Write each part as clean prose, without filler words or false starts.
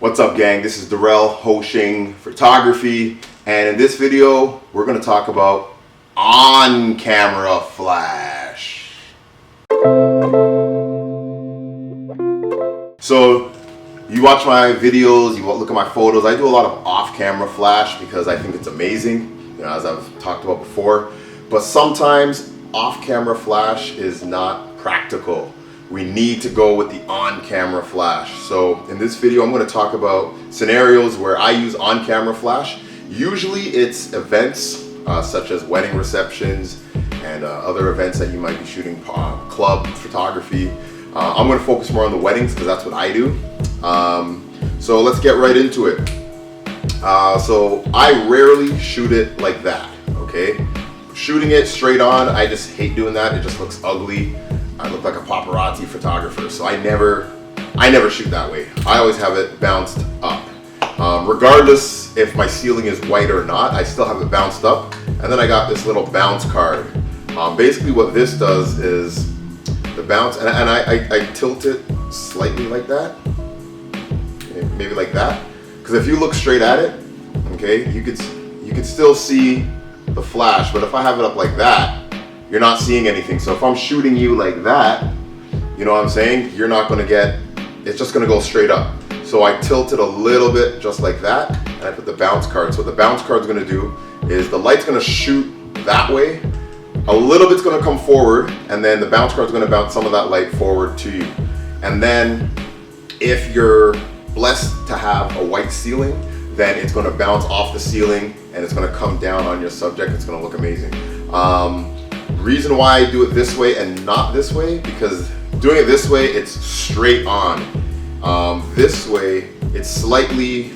What's up, gang? This is Darrell, Ho-Shing Photography, and in this video we're going to talk about on-camera flash. So you watch my videos, you look at my photos. I do a lot of off-camera flash because I think it's amazing, as I've talked about before. But sometimes off-camera flash is not practical. We need to go with the on-camera flash. So in this video, I'm going to talk about scenarios where I use on-camera flash. Usually it's events such as wedding receptions and other events that you might be shooting, club photography. I'm going to focus more on the weddings because that's what I do. So let's get right into it. So I rarely shoot it like that, okay? Shooting it straight on, I just hate doing that. It just looks ugly. I look like a paparazzi photographer, so I never shoot that way. I always have it bounced up. Regardless if my ceiling is white or not, I still have it bounced up. And then I got this little bounce card. Basically what this does is the bounce, and I tilt it slightly like that, maybe like that. Because if you look straight at it, okay, you could still see the flash. But if I have it up like that, you're not seeing anything. So if I'm shooting you like that, you know what I'm saying? You're not gonna get, it's just gonna go straight up. So I tilt it a little bit just like that, and I put the bounce card. So what the bounce card's gonna do is the light's gonna shoot that way, a little bit's gonna come forward, and then the bounce card's gonna bounce some of that light forward to you. And then if you're blessed to have a white ceiling, then it's gonna bounce off the ceiling and it's gonna come down on your subject. It's gonna look amazing. Reason why I do it this way and not this way, because doing it this way, it's straight on. This way, it's slightly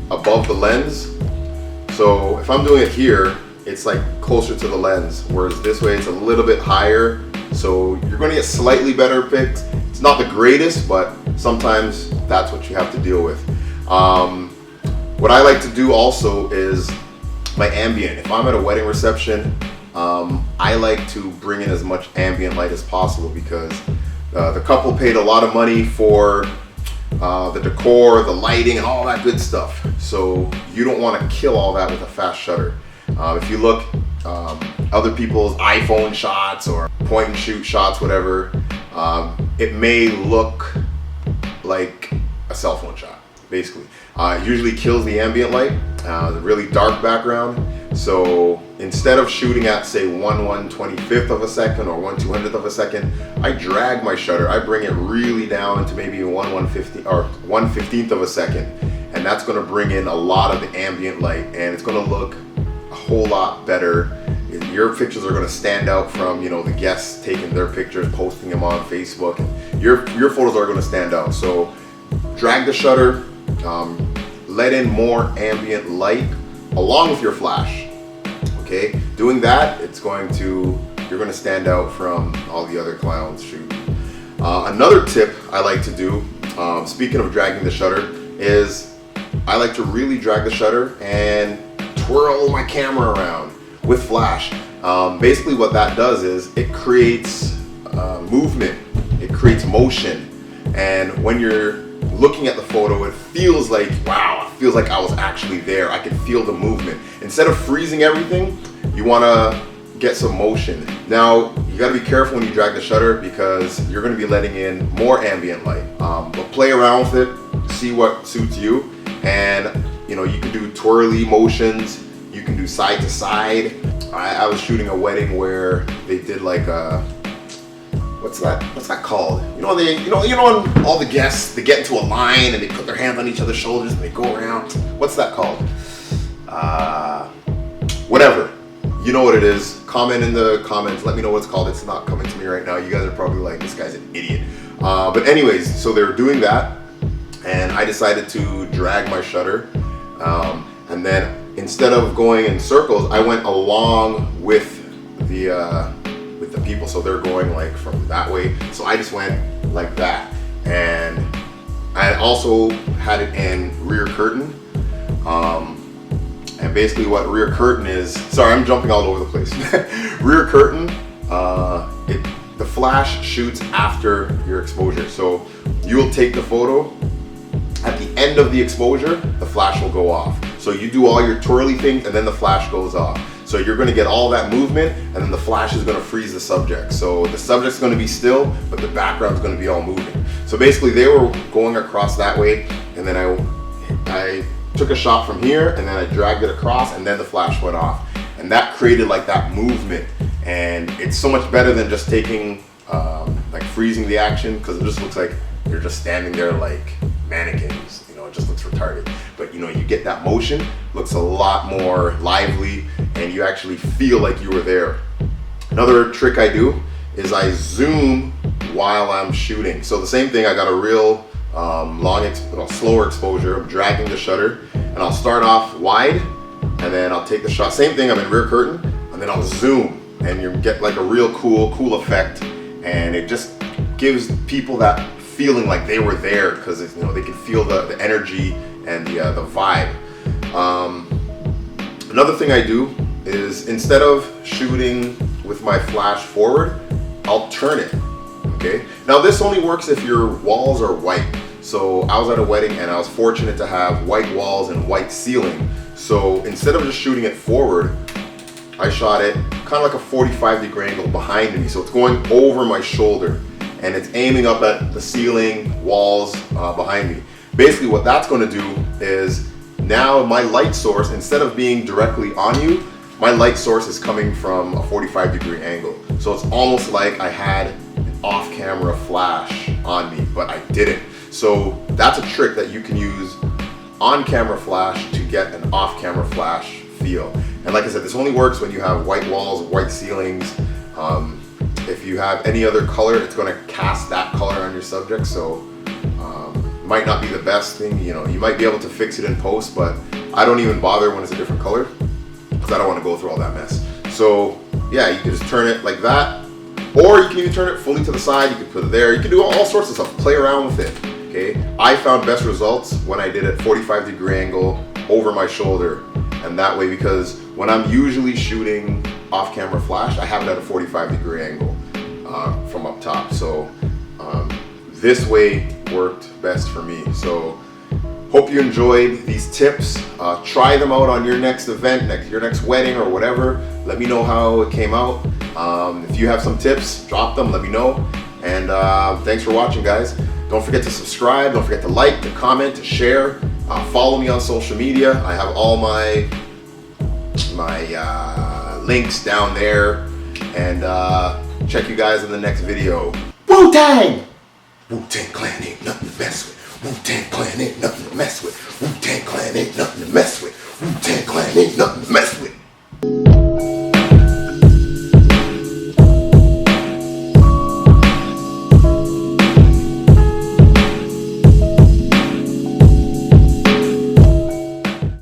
above the lens. So if I'm doing it here, it's like closer to the lens, whereas this way, it's a little bit higher. So you're gonna get slightly better pics. It's not the greatest, but sometimes that's what you have to deal with. What I like to do also is my ambient. If I'm at a wedding reception, I like to bring in as much ambient light as possible because the couple paid a lot of money for the decor, the lighting, and all that good stuff. So you don't want to kill all that with a fast shutter. If you look other people's iPhone shots or point and shoot shots, whatever, it may look like a cell phone shot, basically. It usually kills the ambient light, the really dark background. So instead of shooting at, say, 1/125th of a second or 1/200th of a second, I drag my shutter. I bring it really down into maybe 1/150 or 1/15th of a second, and that's going to bring in a lot of the ambient light, and it's going to look a whole lot better. Your pictures are going to stand out from, the guests taking their pictures, posting them on Facebook. Your photos are going to stand out. So drag the shutter, let in more ambient light along with your flash. Okay, doing that, you're going to stand out from all the other clowns shooting. Another tip I like to do, speaking of dragging the shutter, is I like to really drag the shutter and twirl my camera around with flash. Basically what that does is it creates movement, it creates motion, and when you're looking at the photo, it feels like, wow, it feels like I was actually there. I can feel the movement. Instead of freezing everything, you want to get some motion. Now, you got to be careful when you drag the shutter because you're going to be letting in more ambient light. But play around with it, see what suits you. And, you can do twirly motions. You can do side to side. I was shooting a wedding where they did like a, what's that called? When all the guests, they get into a line and they put their hands on each other's shoulders and they go around. What's that called? Whatever. You know what it is. Comment in the comments. Let me know what it's called. It's not coming to me right now. You guys are probably like, this guy's an idiot. But anyways, so they were doing that, and I decided to drag my shutter. And then instead of going in circles, I went along with the people. So they're going like from that way. So I just went like that. And I also had it in rear curtain. And basically what rear curtain is, sorry, I'm jumping all over the place. Rear curtain, the flash shoots after your exposure. So you will take the photo at the end of the exposure, the flash will go off. So you do all your twirly things and then the flash goes off. So you're gonna get all that movement and then the flash is gonna freeze the subject. So the subject's gonna be still, but the background's gonna be all moving. So basically they were going across that way, and then I took a shot from here and then I dragged it across and then the flash went off. And that created like that movement. And it's so much better than just taking, like freezing the action, because it just looks like you're just standing there like mannequins. You know, it just looks retarded. But you know, you get that motion, looks a lot more lively, and you actually feel like you were there. Another trick I do is I zoom while I'm shooting. So the same thing, I got a real slower exposure. I'm dragging the shutter, and I'll start off wide, and then I'll take the shot. Same thing, I'm in rear curtain, and then I'll zoom, and you get like a real cool effect, and it just gives people that feeling like they were there, because you know, they can feel the energy and the vibe. Another thing I do is, instead of shooting with my flash forward, I'll turn it. Okay. Now this only works if your walls are white. So I was at a wedding and I was fortunate to have white walls and white ceiling. So instead of just shooting it forward, I shot it kind of like a 45-degree angle behind me. So it's going over my shoulder and it's aiming up at the ceiling, walls behind me. Basically what that's going to do is, now my light source, instead of being directly on you, my light source is coming from a 45-degree angle. So it's almost like I had an off-camera flash on me, but I didn't. So that's a trick that you can use on-camera flash to get an off-camera flash feel. And like I said, this only works when you have white walls, white ceilings. If you have any other color, it's going to cast that color on your subject. So might not be the best thing. You know, you might be able to fix it in post, but I don't even bother when it's a different color, because I don't want to go through all that mess. So yeah, you can just turn it like that, or you can even turn it fully to the side. You can put it there. You can do all sorts of stuff. Play around with it. Okay, I found best results when I did it 45-degree angle over my shoulder, and that way, because when I'm usually shooting off-camera flash, I have it at a 45-degree angle from up top. So this way worked best for me. So hope you enjoyed these tips. Try them out on your next event, your next wedding or whatever. Let me know how it came out. If you have some tips, drop them, let me know. And thanks for watching, guys. Don't forget to subscribe, don't forget to like, to comment, to share. Follow me on social media. I have all my links down there. And check you guys in the next video. Wu-Tang! Wu-Tang Clan ain't nothing to mess with. Wu-Tang Clan ain't nothing to mess with. Wu-Tang Clan ain't nothing to mess with.